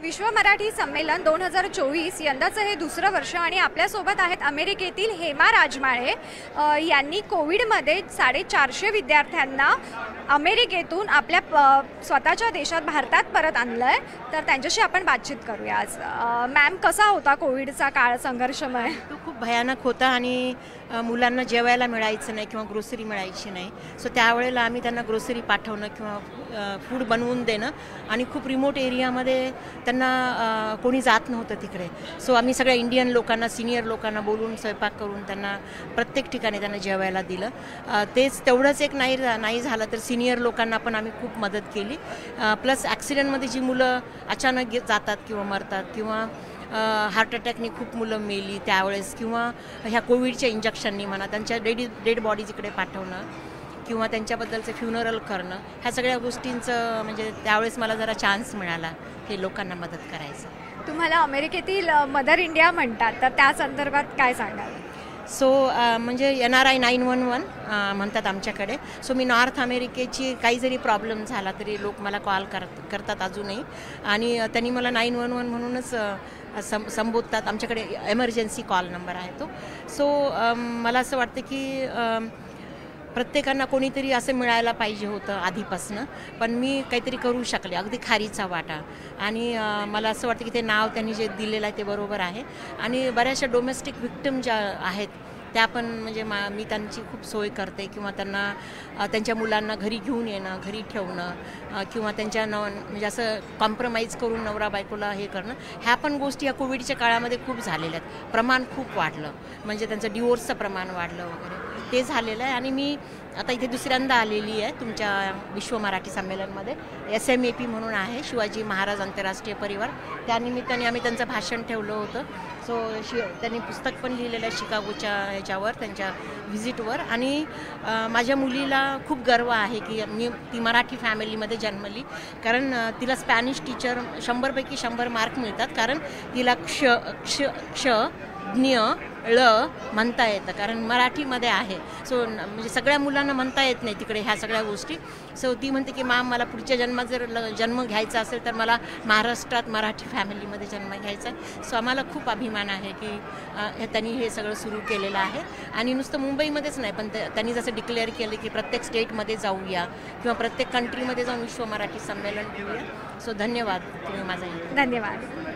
विश्व मराठी संमेलन 2024 यंदाचं हे दुसरं वर्ष आणि आपल्यासोबत आहेत अमेरिकेतील हेमा राजमाळे। यांनी कोविडमध्ये 450 विद्यार्थ्यांना अमेरिकेतून आपल्या स्वतःच्या देशात भारतात परत आणलंय। तर त्यांच्याशी आपण बातचीत करूया आज। मॅम, कसा होता कोविडचा काळ संघर्षमय? तो खूप भयानक होता आणि मुलांना जेवायला मिळायचं नाही किंवा ग्रोसरी मिळायची नाही। सो त्यावेळेला आम्ही त्यांना ग्रोसरी पाठवणं किंवा फूड बनवून देणं आणि खूप रिमोट एरियामध्ये त्यांना कोणी जात नव्हतं तिकडे। सो आम्ही सगळ्या इंडियन लोकांना, सिनियर लोकांना बोलून स्वयंपाक करून त्यांना प्रत्येक ठिकाणी त्यांना जेवायला दिलं। तेच तेवढंच एक नाही झालं तर सिनियर लोकांना पण आम्ही खूप मदत केली। प्लस ॲक्सिडेंटमध्ये जी मुलं अचानक जातात किंवा मरतात किंवा हार्ट अटॅकनी खूप मुलं मेली त्यावेळेस किंवा ह्या कोविडच्या इंजेक्शननी म्हणा त्यांच्या डेड बॉडीज इकडे पाठवणं किंवा त्यांच्याबद्दलचं फ्युनरल करणं, ह्या सगळ्या गोष्टींचं म्हणजे त्यावेळेस मला जरा चान्स मिळाला हे लोकांना मदत करायचं। तुम्हाला अमेरिकेतील मदर इंडिया म्हणतात, तर त्या संदर्भात काय सांगाल? सो म्हणजे NRI 911 म्हणतात आमच्याकडे। सो मी नॉर्थ अमेरिकेची काही जरी प्रॉब्लेम झाला तरी लोक मला कॉल करतात अजूनही आणि त्यांनी मला 911 म्हणूनच संबोधतात। आमच्याकडे एमर्जन्सी कॉल नंबर आहे तो। सो मला असं वाटतं की प्रत्येकांना कोणीतरी असं मिळायला पाहिजे होतं आधीपासनं, पण मी काहीतरी करू शकले, अगदी खारीचा वाटा। आणि मला असं वाटतं की ते नाव त्यांनी जे दिलेलं आहे ते बरोबर आहे आणि बऱ्याचशा डोमेस्टिक व्हिक्टिम ज्या आहेत त्या पण म्हणजे मी त्यांची खूप सोय करते किंवा त्यांना त्यांच्या मुलांना घरी घेऊन येणं, घरी ठेवणं किंवा त्यांच्या म्हणजे असं कॉम्प्रोमाइज करून नवरा बायकोला हे करणं, ह्या पण गोष्टी या कोविडच्या काळामध्ये खूप झालेल्या आहेत। प्रमाण खूप वाढलं, म्हणजे त्यांचं डिवोर्सचं प्रमाण वाढलं वगैरे ते झालेलं आहे। आणि मी आता इथे दुसऱ्यांदा आलेली आहे तुमच्या विश्व मराठी संमेलनमध्ये। SMAP म्हणून आहे, शिवाजी महाराज आंतरराष्ट्रीय परिवार, त्यानिमित्ताने आम्ही त्यांचं भाषण ठेवलं होतं। सो त्यांनी पुस्तक पण लिहिलेलं आहे शिकागोच्या ह्याच्यावर, त्यांच्या व्हिजिटवर। आणि माझ्या मुलीला खूप गर्व आहे की ती मराठी फॅमिलीमध्ये जन्मली, कारण तिला स्पॅनिश टीचर 100पैकी 100 मार्क मिळतात, कारण तिला क्ष ज्ञ ळ म्हणता येतं, कारण मराठीमध्ये आहे। सो म्हणजे सगळ्या मुलांना म्हणता येत नाही तिकडे ह्या सगळ्या गोष्टी। सो ती म्हणते की मला पुढच्या जन्मात जर जन्म घ्यायचा असेल तर मला महाराष्ट्रात मराठी फॅमिलीमध्ये जन्म घ्यायचा आहे। सो आम्हाला खूप अभिमान आहे की त्यांनी हे सगळं सुरू केलेलं आहे। आणि नुसतं मुंबईमध्येच नाही, पण त्यांनी जसं डिक्लेअर केलं की प्रत्येक स्टेटमध्ये जाऊया किंवा प्रत्येक कंट्रीमध्ये जाऊन विश्व मराठी संमेलन घेऊया। सो धन्यवाद तुम्ही माझा. धन्यवाद.